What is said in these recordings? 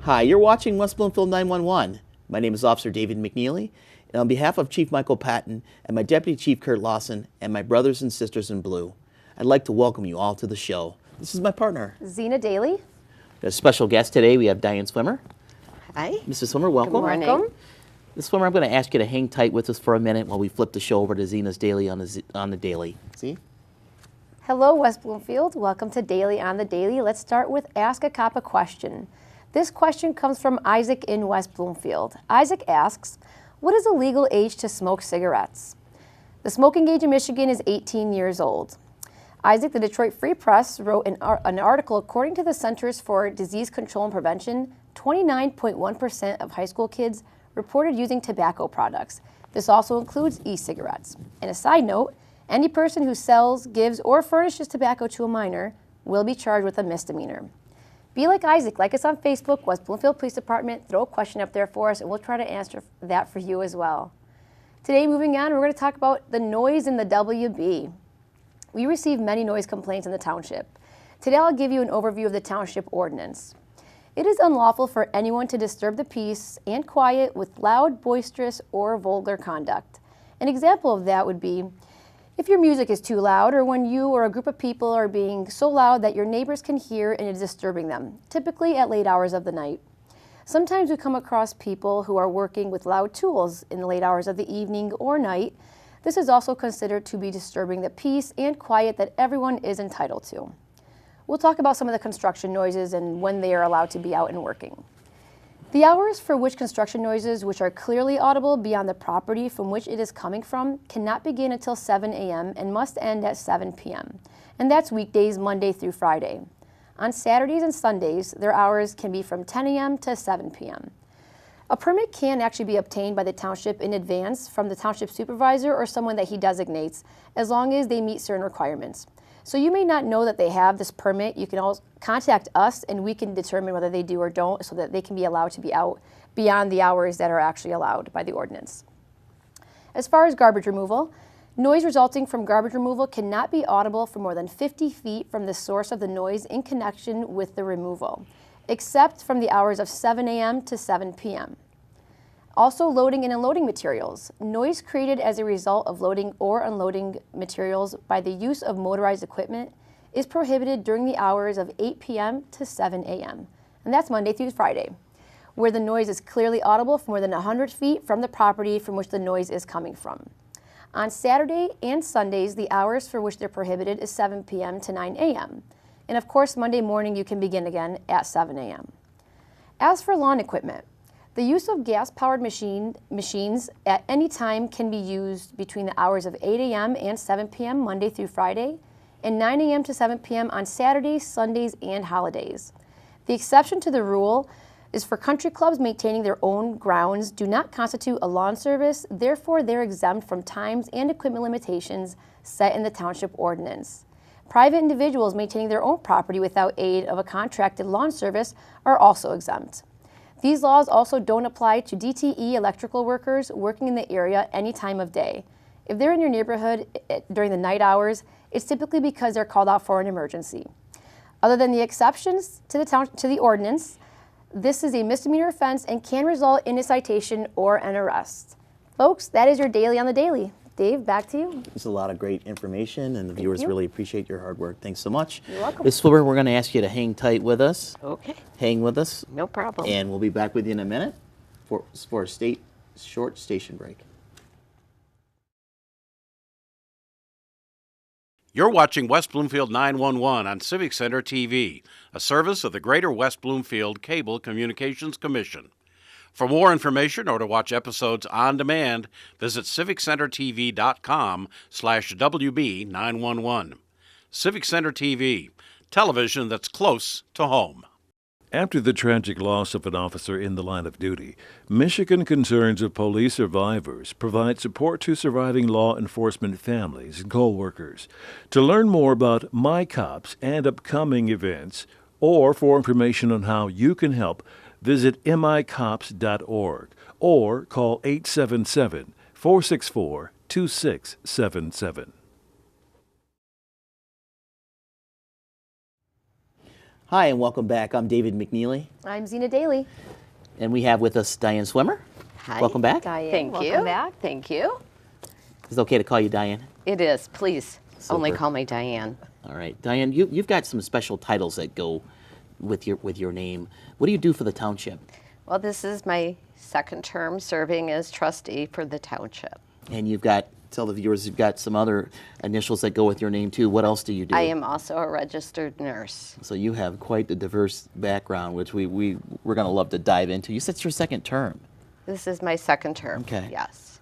Hi, you're watching West Bloomfield 911. My name is Officer David McNealy, and on behalf of Chief Michael Patton and my Deputy Chief Kurt Lawson and my brothers and sisters in blue, I'd like to welcome you all to the show. This is my partner, Zena, Dailey. A special guest today, we have Diane Swimmer. Hi. Mrs. Swimmer, welcome. Good morning. Welcome. Ms. Swimmer, I'm going to ask you to hang tight with us for a minute while we flip the show over to Zena's Daily on the Daily. See? Hello, West Bloomfield. Welcome to Daily on the Daily. Let's start with Ask a Cop a Question. This question comes from Isaac in West Bloomfield. Isaac asks, what is the legal age to smoke cigarettes? The smoking age in Michigan is 18 years old. Isaac, the Detroit Free Press, wrote an article, according to the Centers for Disease Control and Prevention, 29.1% of high school kids reported using tobacco products. This also includes e-cigarettes. And a side note, any person who sells, gives, or furnishes tobacco to a minor will be charged with a misdemeanor. Be like Isaac, like us on Facebook, West Bloomfield Police Department, throw a question up there for us, and we'll try to answer that for you as well. Today, moving on, we're going to talk about the noise in the WB. We receive many noise complaints in the township. Today, I'll give you an overview of the township ordinance. It is unlawful for anyone to disturb the peace and quiet with loud, boisterous, or vulgar conduct. An example of that would be if your music is too loud, or when you or a group of people are being so loud that your neighbors can hear and it is disturbing them, typically at late hours of the night. Sometimes we come across people who are working with loud tools in the late hours of the evening or night. This is also considered to be disturbing the peace and quiet that everyone is entitled to. We'll talk about some of the construction noises and when they are allowed to be out and working. The hours for which construction noises, which are clearly audible beyond the property from which it is coming from, cannot begin until 7 a.m. and must end at 7 p.m. And that's weekdays, Monday through Friday. On Saturdays and Sundays, their hours can be from 10 a.m. to 7 p.m. A permit can actually be obtained by the township in advance from the township supervisor or someone that he designates, as long as they meet certain requirements. So you may not know that they have this permit. You can always contact us and we can determine whether they do or don't so that they can be allowed to be out beyond the hours that are actually allowed by the ordinance. As far as garbage removal, noise resulting from garbage removal cannot be audible for more than 50 feet from the source of the noise in connection with the removal, except from the hours of 7 a.m. to 7 p.m. Also, loading and unloading materials. Noise created as a result of loading or unloading materials by the use of motorized equipment is prohibited during the hours of 8 p.m. to 7 a.m. And that's Monday through Friday, where the noise is clearly audible for more than 100 feet from the property from which the noise is coming from. On Saturday and Sundays, the hours for which they're prohibited is 7 p.m. to 9 a.m. And of course, Monday morning you can begin again at 7 a.m. As for lawn equipment, the use of gas-powered machines at any time can be used between the hours of 8 a.m. and 7 p.m. Monday through Friday, and 9 a.m. to 7 p.m. on Saturdays, Sundays, and holidays. The exception to the rule is for country clubs maintaining their own grounds do not constitute a lawn service, therefore they're exempt from times and equipment limitations set in the township ordinance. Private individuals maintaining their own property without aid of a contracted lawn service are also exempt. These laws also don't apply to DTE electrical workers working in the area any time of day. If they're in your neighborhood during the night hours, it's typically because they're called out for an emergency. Other than the exceptions to the ordinance, this is a misdemeanor offense and can result in a citation or an arrest. Folks, that is your Daily on the Daily. Dave, back to you. There's a lot of great information, and the viewers really appreciate your hard work. Thanks so much. You're welcome. Ms. Swimmer, we're going to ask you to hang tight with us. Okay. Hang with us. No problem. And we'll be back with you in a minute for a short station break. You're watching West Bloomfield 911 on Civic Center TV, a service of the Greater West Bloomfield Cable Communications Commission. For more information or to watch episodes on demand, visit civiccentertv.com/WB911. Civic Center TV, television that's close to home. After the tragic loss of an officer in the line of duty, Michigan Concerns of Police Survivors provide support to surviving law enforcement families and co-workers. To learn more about My Cops and upcoming events, or for information on how you can help, visit micops.org or call 877-464-2677. Hi, and welcome back. I'm David McNealy, I'm Zena Dailey. and we have with us Diane Swimmer. Hi. Welcome back. Diane, Thank welcome you. back. Thank you. Is it okay to call you Diane? It is. Please only Super. call me Diane. All right, Diane, you've got some special titles that go with your name. What do you do for the township? Well, this is my second term serving as trustee for the township. And you've got, tell the viewers, you've got some other initials that go with your name too. What else do you do? I am also a registered nurse. So you have quite a diverse background, which we're going to love to dive into. You said it's your second term. This is my second term. Okay. Yes.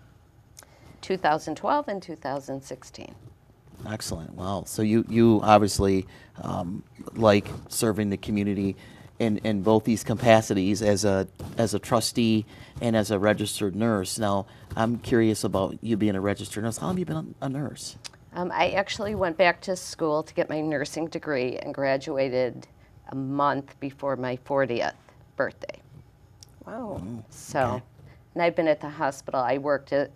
2012 and 2016. Excellent. Wow. So you obviously like serving the community in both these capacities as a trustee and as a registered nurse. Now, I'm curious about you being a registered nurse. How long have you been a nurse? I actually went back to school to get my nursing degree and graduated a month before my 40th birthday. Wow. So, and I've been at the hospital. I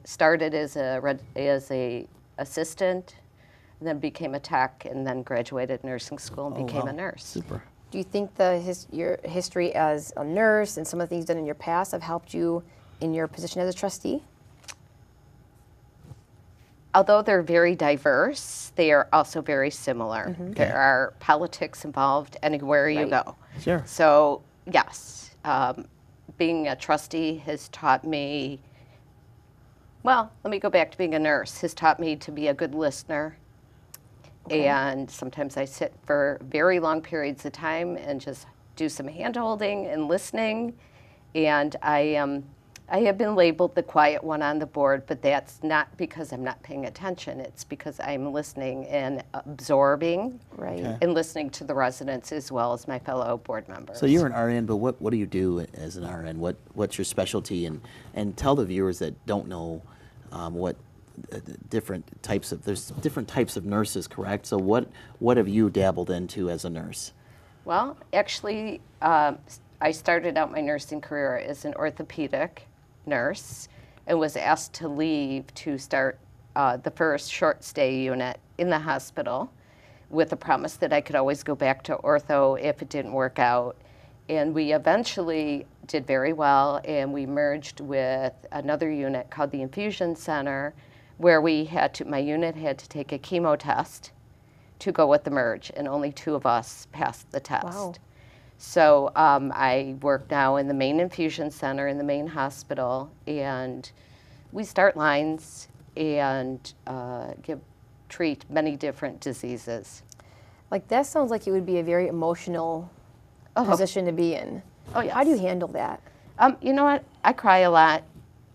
started as a assistant, and then became a tech, and then graduated nursing school and became wow. a nurse. Super. Do you think your history as a nurse and some of the things done in your past have helped you in your position as a trustee? Although they're very diverse, they are also very similar. There are politics involved anywhere you Right. go. Sure. So, yes, being a trustee has taught me, well, let me go back to being a nurse, has taught me to be a good listener. And sometimes I sit for very long periods of time and just do some hand-holding and listening. And I have been labeled the quiet one on the board, but that's not because I'm not paying attention. It's because I'm listening and absorbing Right. and listening to the residents as well as my fellow board members. So you're an RN, but what do you do as an RN? What's your specialty? And tell the viewers that don't know what there's different types of nurses, correct? So what have you dabbled into as a nurse? Well, actually, I started out my nursing career as an orthopedic nurse and was asked to leave to start the first short stay unit in the hospital with the promise that I could always go back to ortho if it didn't work out. And we eventually did very well, and we merged with another unit called the Infusion Center, where my unit had to take a chemo test to go with the merge, and only 2 of us passed the test. Wow. So I work now in the main infusion center in the main hospital, and we start lines and treat many different diseases. Like, that sounds like it would be a very emotional position to be in. Oh, yes. How do you handle that? You know what? I cry a lot.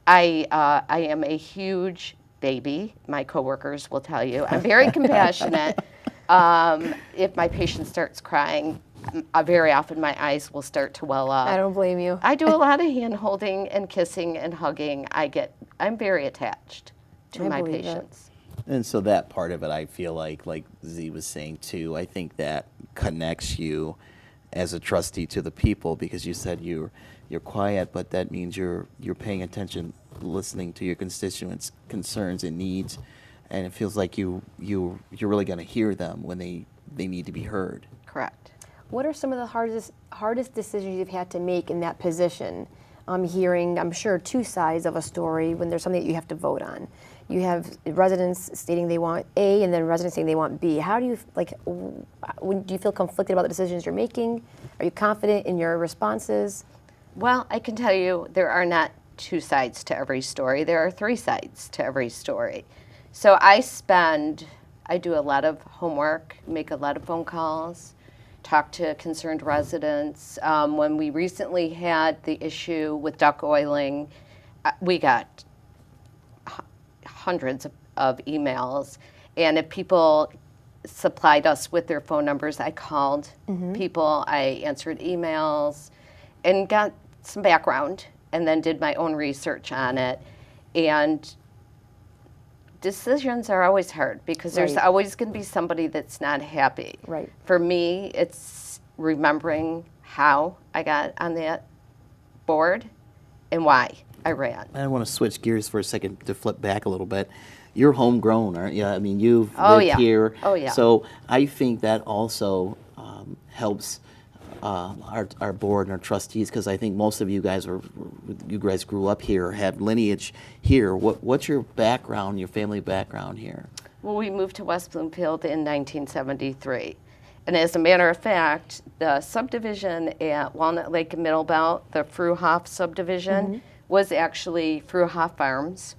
I am a huge baby. My coworkers will tell you. I'm very compassionate. If my patient starts crying, very often my eyes will start to well up. I don't blame you. I do a lot of hand holding and kissing and hugging. I'm very attached to I my believe it. patients. And so that part of it, I feel like Z was saying too, I think that connects you as a trustee to the people, because you said you're quiet, but that means you're paying attention, listening to your constituents' concerns and needs, and it feels like you're really going to hear them when they need to be heard. Correct. What are some of the hardest decisions you've had to make in that position? I'm hearing, I'm sure, 2 sides of a story when there's something that you have to vote on. You have residents stating they want A, and then residents saying they want B. How do you, do you feel conflicted about the decisions you're making? Are you confident in your responses? Well, I can tell you there are not 2 sides to every story. There are 3 sides to every story. So I do a lot of homework, make a lot of phone calls, talk to concerned residents. When we recently had the issue with duct oiling, we got hundreds of emails, and if people supplied us with their phone numbers, I called people, I answered emails, and got some background, and then did my own research on it. And decisions are always hard because there's Right. always going to be somebody that's not happy. Right. For me, it's remembering how I got on that board and why I ran. I want to switch gears for a second to flip back a little bit. You're homegrown, aren't you? I mean, you've Oh, lived yeah. here. Oh, yeah. So I think that also helps our board and our trustees, because I think most of you guys grew up here, have lineage here. What's your background, your family background here? Well, we moved to West Bloomfield in 1973. And as a matter of fact, the subdivision at Walnut Lake and Middlebelt, the Fruhoff subdivision, was actually Fruhoff Farms.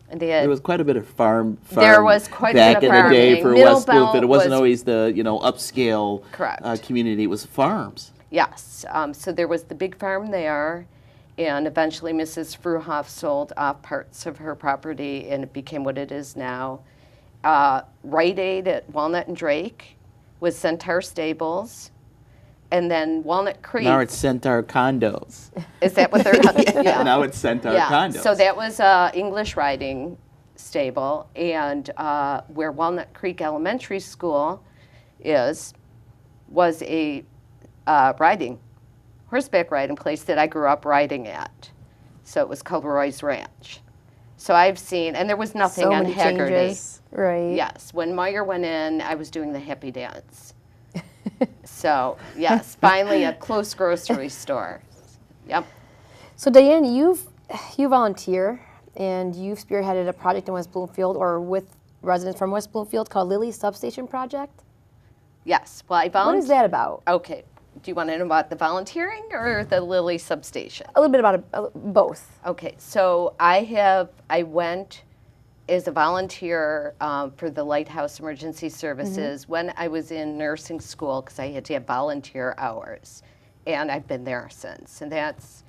And they had, There was quite a bit of farm There was quite a back bit of in the day farming. for Middlebelt West Bloomfield. It wasn't was- always the upscale Correct. community. It was farms. Yes. So there was the big farm there, and eventually Mrs. Fruhoff sold off parts of her property, and it became what it is now. Rite Aid at Walnut and Drake was Centaur Stables, and then Walnut Creek. Now it's Centaur Condos. Is that what they're? Yeah. Now it's Centaur Condos. So that was English riding stable, and where Walnut Creek Elementary School was a horseback riding place that I grew up riding at. So it was called Roy's Ranch. So I've seen, and there was nothing So on many Haggerty. changes. Right. Yes, when Meyer went in, I was doing the happy dance. So yes, finally a close grocery store. Yep. So Diane, you volunteer and you've spearheaded a project in West Bloomfield, or with residents from West Bloomfield, called Lily Substation Project. Yes. Well, I What volunteered. is that about? Okay. Do you want to know about the volunteering or the Lily substation? A little bit about both. Okay. So I went as a volunteer for the Lighthouse Emergency Services when I was in nursing school, because I had to have volunteer hours, and I've been there since, and that's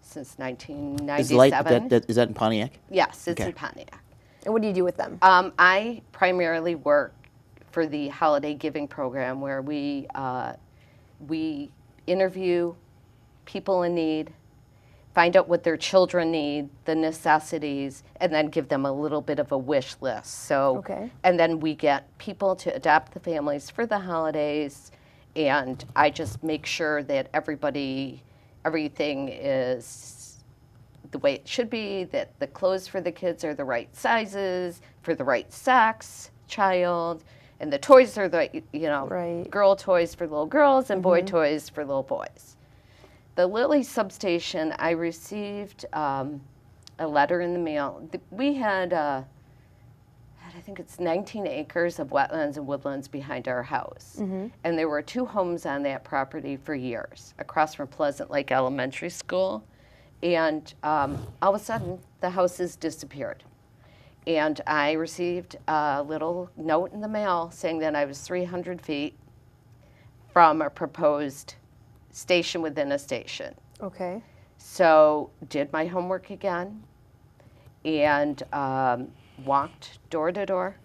since 1997. Is that in Pontiac? Yes, it's Okay. in Pontiac. And what do you do with them? I primarily work for the holiday giving program, where we interview people in need, find out what their children need, the necessities, and then give them a little bit of a wish list. So, Okay. and then we get people to adopt the families for the holidays, and I just make sure that everything is the way it should be, that the clothes for the kids are the right sizes, for the right sex child, and the toys are the, Right. girl toys for little girls and boy toys for little boys. The Lily substation, I received a letter in the mail. We had, I think it's 19 acres of wetlands and woodlands behind our house. And there were 2 homes on that property for years, across from Pleasant Lake Elementary School. And all of a sudden, the houses disappeared. And I received a little note in the mail saying that I was 300 feet from a proposed station within a station. Okay. So did my homework again and walked door to door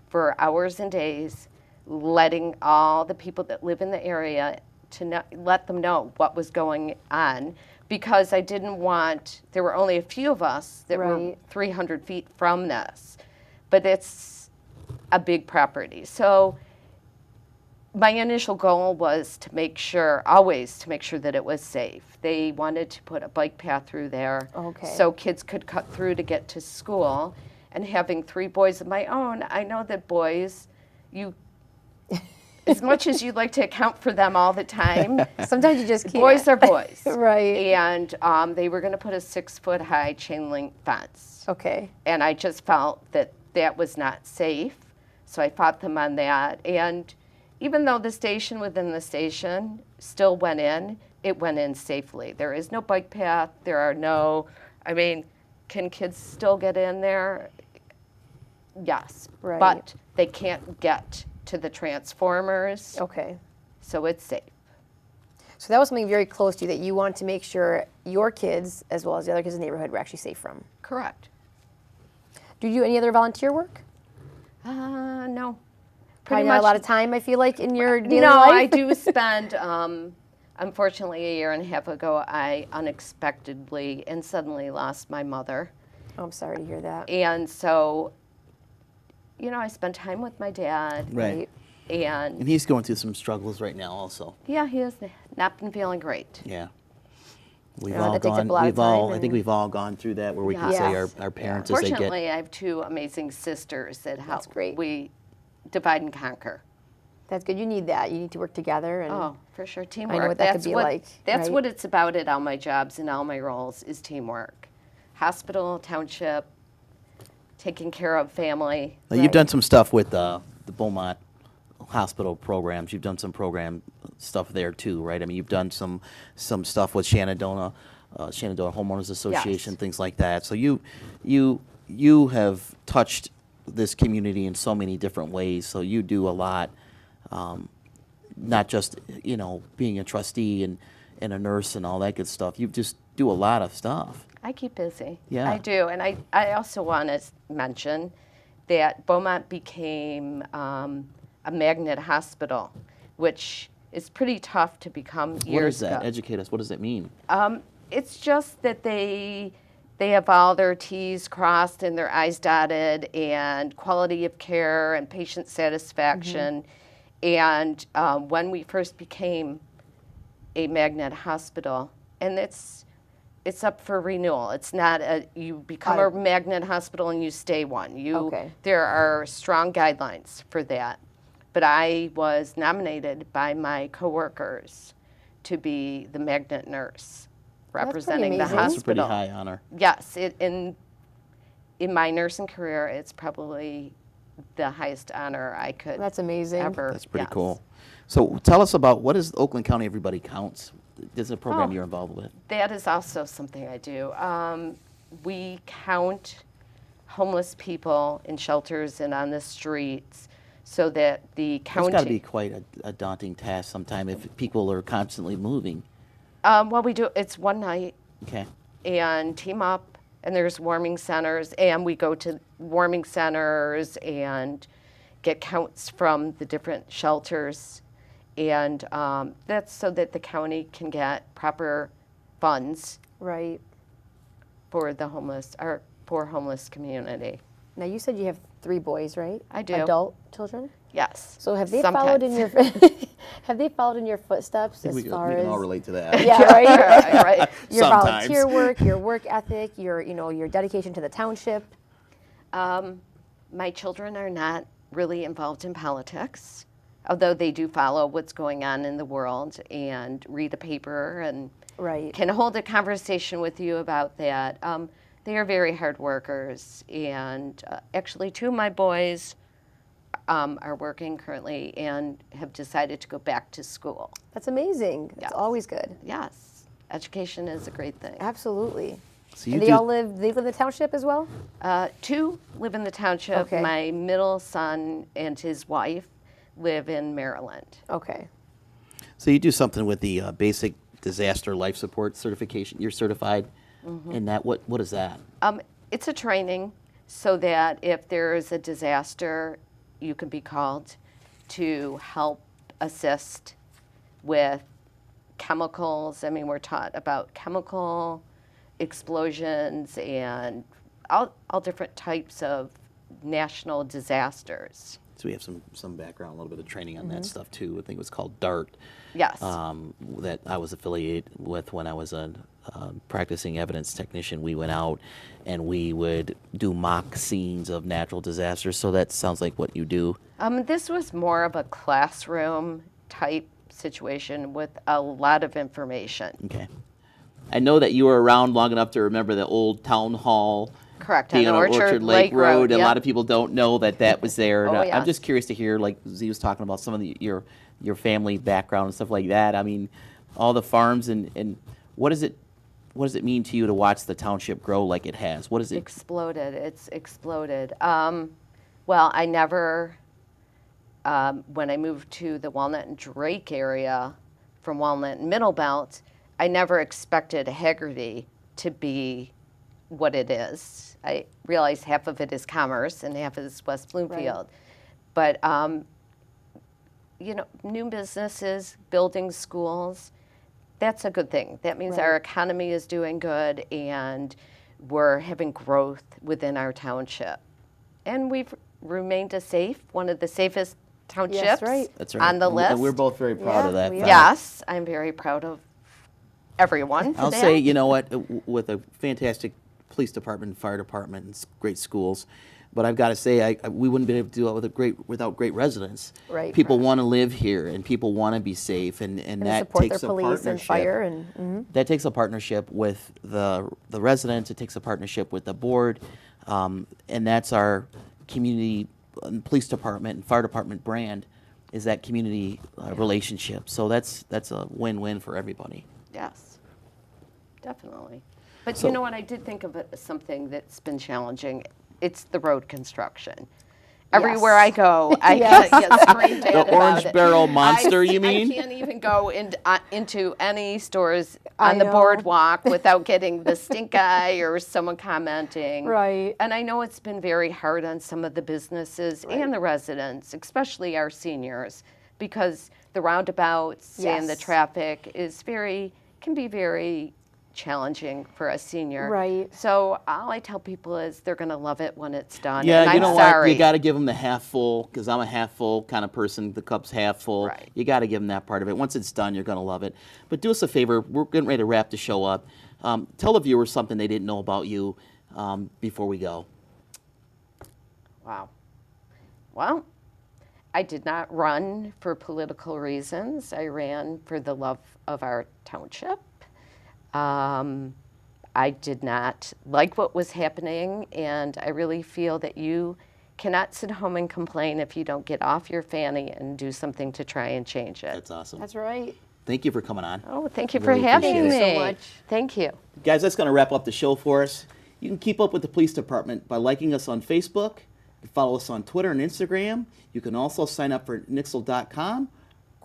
for hours and days, letting all the people that live in the area let them know what was going on, because I didn't want, there were only a few of us that were Right. 300 feet from this, but it's a big property. So my initial goal was always to make sure that it was safe. They wanted to put a bike path through there Okay. so kids could cut through to get to school. And having 3 boys of my own, I know that boys, as much as you'd like to account for them all the time, Sometimes you just can't. boys are boys. Right. And they were going to put a 6-foot-high chain link fence. Okay. And I just felt that that was not safe. So I fought them on that. And even though the station within the station still went in, it went in safely. There is no bike path. There are no, can kids still get in there? Yes. Right. But they can't get to the transformers. Okay. So it's safe. So that was something very close to you that you wanted to make sure your kids, as well as the other kids in the neighborhood, were actually safe from. Correct. Do you do any other volunteer work? No. Probably not a lot of time, I feel like, in your daily No, life. I do spend, unfortunately, a year and a half ago, I unexpectedly and suddenly lost my mother. Oh, I'm sorry to hear that. And so, I spend time with my dad. Right. And And he's going through some struggles right now also. yeah, he has not been feeling great. Yeah. We've Yeah, all that takes up gone, a lot of I think time we've all gone through that, where we can Yeah. say Yes. our parents as they get. Fortunately, I have 2 amazing sisters that help. great. We divide and conquer. That's good. You need that. You need to work together. And Oh, for sure, teamwork. I know what that could be like. That's right? what it's about at all my jobs and all my roles is teamwork. Hospital, township, taking care of family. Now, you've done some stuff with the Beaumont Hospital programs. You've done some program stuff there too, right? I mean, you've done some stuff with Shenandoah Homeowners Association, Yes. things like that. So you have touched this community in so many different ways. So you do a lot, not just being a trustee and a nurse and all that good stuff. You just do a lot of stuff. I keep busy. Yeah. I do. And I also want to mention that Beaumont became a magnet hospital, which is pretty tough to become years What is that? ago. Educate us. What does it mean? It's just that they have all their T's crossed and their I's dotted, and quality of care and patient satisfaction. And when we first became a magnet hospital, and it's up for renewal. It's not you become a magnet hospital and you stay one. Okay. There are strong guidelines for that. But I was nominated by my coworkers to be the magnet nurse representing the amazing. That's a pretty hospital. high honor. Yes, in my nursing career, it's probably the highest honor I could That's amazing. ever. That's pretty yes. cool. So tell us about what is Oakland County Everybody Counts? This is a program you're involved with. That is also something I do. We count homeless people in shelters and on the streets so that the county... It's got to be quite a daunting task sometime if people are constantly moving. Well, we do. It's one night Okay. and team up, and there's warming centers, and we go to warming centers and get counts from the different shelters. And that's so that the county can get proper funds Right. for the homeless, our poor homeless community. Now, you said you have 3 boys, right? I do. Adult children? Yes. So have they Sometimes. followed in your have they followed in your footsteps as we can far as all relate to that. yeah, right? right. Your Sometimes. volunteer work, your work ethic, your your dedication to the township. My children are not really involved in politics, although they do follow what's going on in the world and read a paper and Right. can hold a conversation with you about that. They are very hard workers, and actually 2 of my boys are working currently and have decided to go back to school. That's amazing. It's Yes. always good. Yes, education is a great thing. Absolutely. So you And they do, all live. They live in the township as well. 2 live in the township. Okay. My middle son and his wife live in Maryland. Okay. so you do something with the basic disaster life support certification. You're certified in that. What is that? It's a training so that if there is a disaster, you can be called to help assist with chemicals. I mean, we're taught about chemical explosions and all different types of national disasters. So we have some background, a little bit of training on that stuff too. I think it was called DART. Yes. That I was affiliated with when I was a practicing evidence technician. We went out and we would do mock scenes of natural disasters. So that sounds like what you do. This was more of a classroom type situation with a lot of information. Okay. I know that you were around long enough to remember the old town hall. Correct, Being on on Orchard Lake Road, and a yep. lot of people don't know that was there. And Oh, I'm yes. just curious to hear, like Z was talking about some of your family background and stuff like that. I mean, all the farms and what does it mean to you to watch the township grow like it has? What is it? Exploded. It's exploded. Well, I never, when I moved to the Walnut and Drake area from Walnut and Middle Belt, I never expected Haggerty to be what it is. I realize half of it is commerce and half is West Bloomfield. But, new businesses, building schools, that's a good thing. That means our economy is doing good and we're having growth within our township. And we've remained one of the safest townships right. That's right. on the And list. we're both very proud of Yeah, that. we fact. are. Yes, I'm very proud of everyone. for I'll that. say, you know what, with a fantastic police department, fire department, and great schools, But I've got to say, we wouldn't be able to do it without great residents. Right. People want to live here, and people want to be safe, and that support takes their a police and partnership. fire and That takes a partnership with the residents. It takes a partnership with the board, and that's our community, police department and fire department brand, is that community relationship. So that's a win-win for everybody. Yes, definitely. But So- you know what? I did think of something that's been challenging. It's the road construction. Everywhere I go, I Yes. get screamed at The about orange it. barrel monster, you mean? I can't even go into any stores I on the know. boardwalk without getting the stink eye or someone commenting. Right. And I know it's been very hard on some of the businesses and the residents, especially our seniors, because the roundabouts and the Yes. traffic can be very challenging for a senior. Right. So all I tell people is they're going to love it when it's done. Yeah, and you know I'm what? sorry. You got to give them the half full, because I'm a half full kind of person. The cup's half full. Right. You got to give them that part of it. Once it's done, you're going to love it. But do us a favor. We're getting ready to wrap the show up. Tell the viewers something they didn't know about you before we go. Wow. Well, I did not run for political reasons. I ran for the love of our township. I did not like what was happening, and I really feel that you cannot sit home and complain if you don't get off your fanny and do something to try and change it. That's awesome. That's right. Thank you for coming on. Oh, thank you for Really having appreciate me. it. so much. Thank you. Guys, that's going to wrap up the show for us. You can keep up with the police department by liking us on Facebook. You can follow us on Twitter and Instagram. You can also sign up for Nixle.com,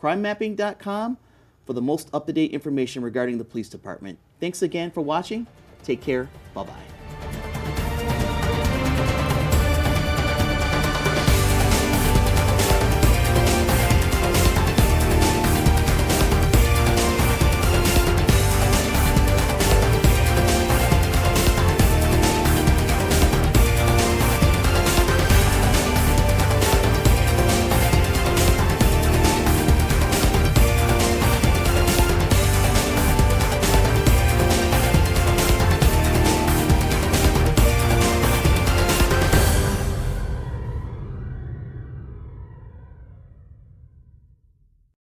crimemapping.com for the most up-to-date information regarding the police department. Thanks again for watching. Take care. Bye-bye.